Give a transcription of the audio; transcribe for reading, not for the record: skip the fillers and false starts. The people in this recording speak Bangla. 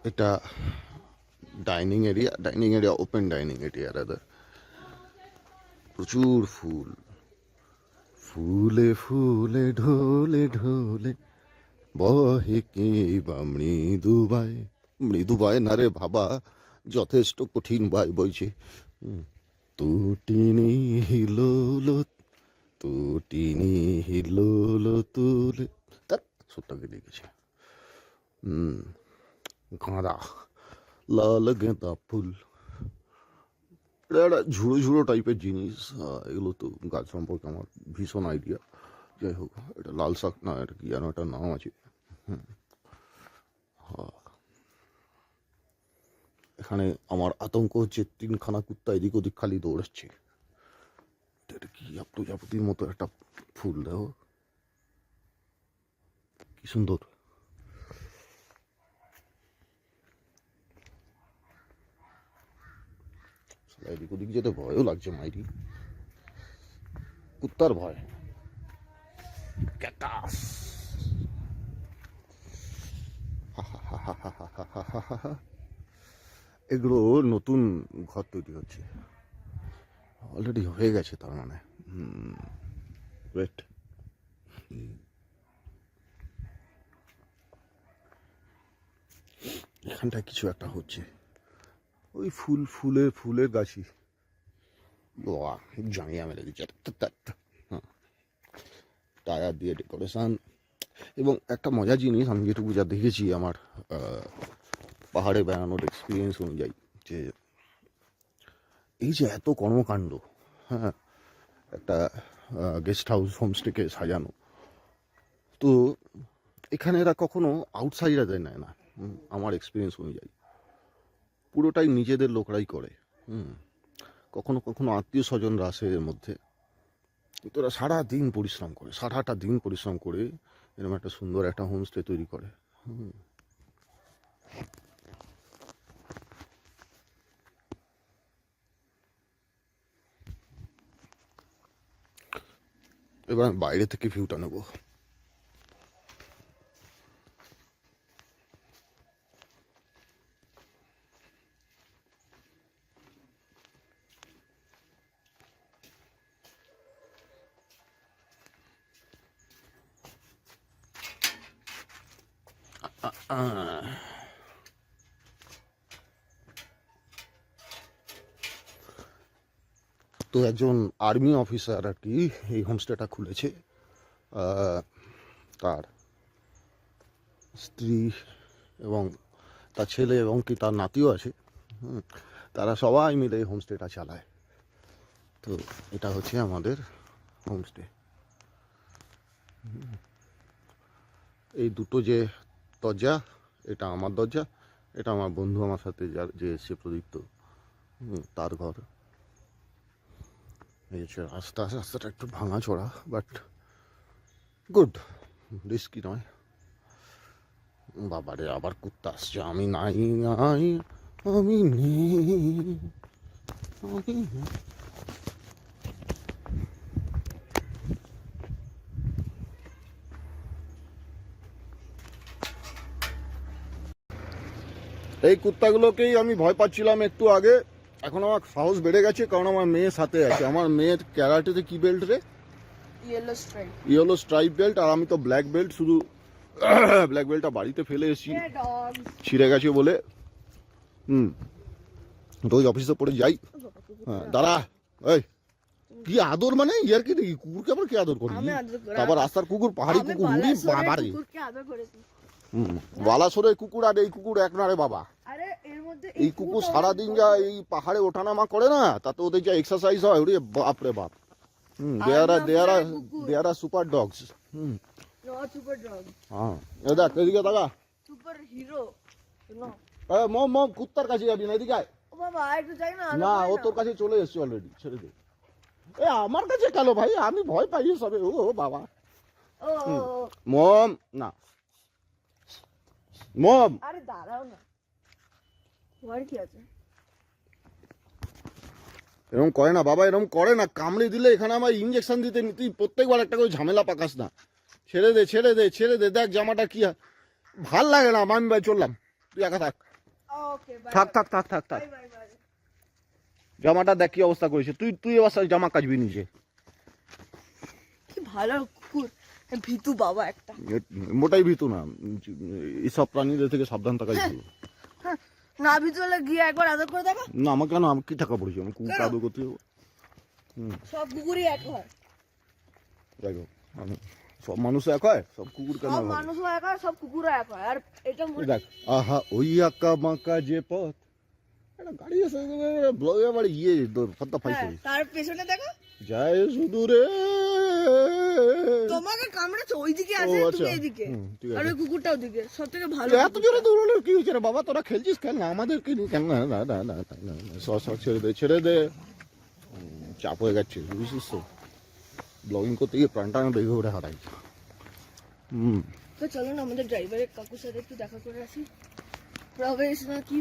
এটা dining area open dining area rather. প্রচুর ফুল, ফুলে ফুলে ঢোলে ঢোলে বহে কে বা মৃদুবাই। মৃদুবাই না রে ভাবা, যথেষ্ট কঠিন বাই বইছে। তুটিনি হিলোলো, তুটিনি হিলোলো তুলে, তার সুরটাকে লিখেছে। গাঁদা, লাল গেঁদা ফুল, এটা একটা ঝুড়ো ঝুড়ো টাইপের জিনিস। এগুলো তো গাছ সম্পর্কে আমার ভীষণ আইডিয়া। যাই হোক, এটা লাল শাক না, এটা কি যেন একটা নাম আছে। এখানে আমার আতঙ্ক হচ্ছে, 3খানা কুত্তা এদিক ওদিক খালি দৌড়াচ্ছে। এটা কি প্রজাপতির মতো একটা ফুল, দেখো কি সুন্দর। এদিক ওদিক যেতে ভয়ও লাগছে মাইরি, কুত্তার ভয়। ক্যাকটাস, এগুলো নতুন ঘর তৈরি হচ্ছে, অলরেডি হয়ে গেছে তার মানে। ওয়েট, এখানটায় কিছু একটা হচ্ছে, ওই ফুলের গাছই জানিয়ে মেরে দিচ্ছে। টায়ার দিয়ে ডেকোরেশন। এবং একটা মজার জিনিস, আমি যেটুকু যা দেখেছি আমার পাহাড়ে বেড়ানোর এক্সপিরিয়েন্স অনুযায়ী, যে এই যে এত কর্মকাণ্ড, হ্যাঁ, একটা গেস্ট হাউস হোমস্টেকে সাজানো, তো এখানে এরা কখনো আউটসাইডারদের নেয় না। আমার এক্সপিরিয়েন্স অনুযায়ী পুরোটাই নিজেদের লোকরাই করে। কখনো কখনো আত্মীয় স্বজনরা আসে এর মধ্যে, কিন্তু ওরা সারাটা দিন পরিশ্রম করে এরকম একটা সুন্দর একটা হোমস্টে তৈরি করে। এবার বাইরে থেকে ভিউটা নেবো। তো একজন আর্মি অফিসার আর কি এই হোমস্টেটা খুলেছে। তার স্ত্রী এবং তার ছেলে এবং কি তার নাতিও আছে। তারা সবাই মিলে এই হোমস্টেটা চালায়। তো এটা হচ্ছে আমাদের হোমস্টে। এই দুটো যে দরজা, এটা আমার দরজা, এটা আমার বন্ধু আমার সাথে যে এসছে প্রদীপ্ত, তার ঘর। এই হচ্ছে রাস্তাটা একটু ভাঙা চড়া, বাট গুড, রিস্কি নয়। বাবারে, আবার কুত্তা আসছে। আমি নাই নাই, আমি নেই, আমি নেই। এই কুত্তাগুলোকেই আমি ভয় পাচ্ছিলাম একটু আগে, এখন আমার সাহস বেড়ে গেছে, কারণ আমার মেয়ের সাথে আছে। আমার মেয়ের ক্যারাটেতে কি বেল্ট রে? Yellow stripe belt. আর আমি তো ব্ল্যাক বেল্ট, শুধু ব্ল্যাক বেল্টটা বাড়িতে ফেলে এসেছি, ছিঁড়ে গেছে বলে। রোজ অফিসে পড়ে যাই। হ্যাঁ, দাঁড়া। এই কি আদর, মানে ইয়ার কি দেখি, কুকুরকে আবার কি আদর করবি? তারপর রাস্তার কুকুর, পাহাড়ি কুকুর, উড়ি বাবারে। বালাসোরের কুকুর আর এই কুকুর এক না রে বাবা। এই কুকুর সারাদিন যা এই পাহাড়ে ওঠানামা করে না, তাতে ওদের যা এক্সারসাইজ হয়, ওরে বাপ রে বাপ। they are super dogs. Not super dog. হ্যাঁ, দেখ এদিকে তাকা। Super hero. No. মম কুত্তার কাছে যাবি না, এদিকে আয়। ও বাবা, একটু যাই না। না, ও তোর কাছে চলে এসেছে অলরেডি, ছেড়ে দে। এ আমার কাছে কেন ভাই, আমি ভয় পাই সবে। ও বাবা, মম না, মম। আরে দাঁড়াও না, তোমার কি আছে? এরকম করে না বাবা, এরকম করে না। কামড়ে দিলে এখানে আমার ইঞ্জেকশন দিতে, তুই প্রত্যেকবার একটা করে ঝামেলা পাকাস না। ছেড়ে দে ছেড়ে দে ছেড়ে দে। দেখ জামাটা কি ভাল লাগে না, আমি ভাই চললাম, তুই একা থাক। ওকে বাই থাক থাক থাক থাক থাক বাই বাই বাই। জামাটা দেখ কি অবস্থা করেছে, তুই তুই এবার জামা কাচবি নিজে। কি ভালো কুকুর, ভীতু বাবা একটা। মোটাই ভীতু না, এইসব প্রাণীদের থেকে সাবধান থাকাই ভালো। হ্যাঁ, না ভীতু হলে গিয়ে একবার আদর করে দেখো। না আমাকে কেন, আমি কি টাকা পড়েছি আমি কুকুর আদর করতে যাবো? সব কুকুরই এক হয়, যাই হোক, সব মানুষ এক হয়, সব কুকুর কেন সব হবে? মানুষও এক হয়, সব কুকুরও এক হয়। আর এটা এই দেখ, আহা ওই আঁকা বাঁকা যে পথ, একটা গাড়ি এসে ব্লগে বাড়ি গিয়ে তোর ফত্তা ফাই হ্যাঁ, করিস। তার পেছনে দেখো যায় শুধু রে। তোমাকে কামড়েছে ওইদিকে ও আছে, আচ্ছা, তুমি এইদিকে, ঠিক আর আছে। ওই কুকুরটা ওদিকে। সব থেকে ভালো এত জোরে দৌড়ানোর কি হয়েছে রে বাবা, তোরা খেলছিস কেন, আমাদেরকে নিয়ে কেন? না না না না না, সব ছেড়ে দে ছেড়ে দে। চাপ হয়ে গেছে বুঝছিস তো, ব্লগিং করতে গিয়ে প্রাণটা আমি বেগে উঠে হারাই। তো চলো না আমাদের ড্রাইভারের কাকুর সাথে একটু দেখা করে আসি। প্রবেশ না কি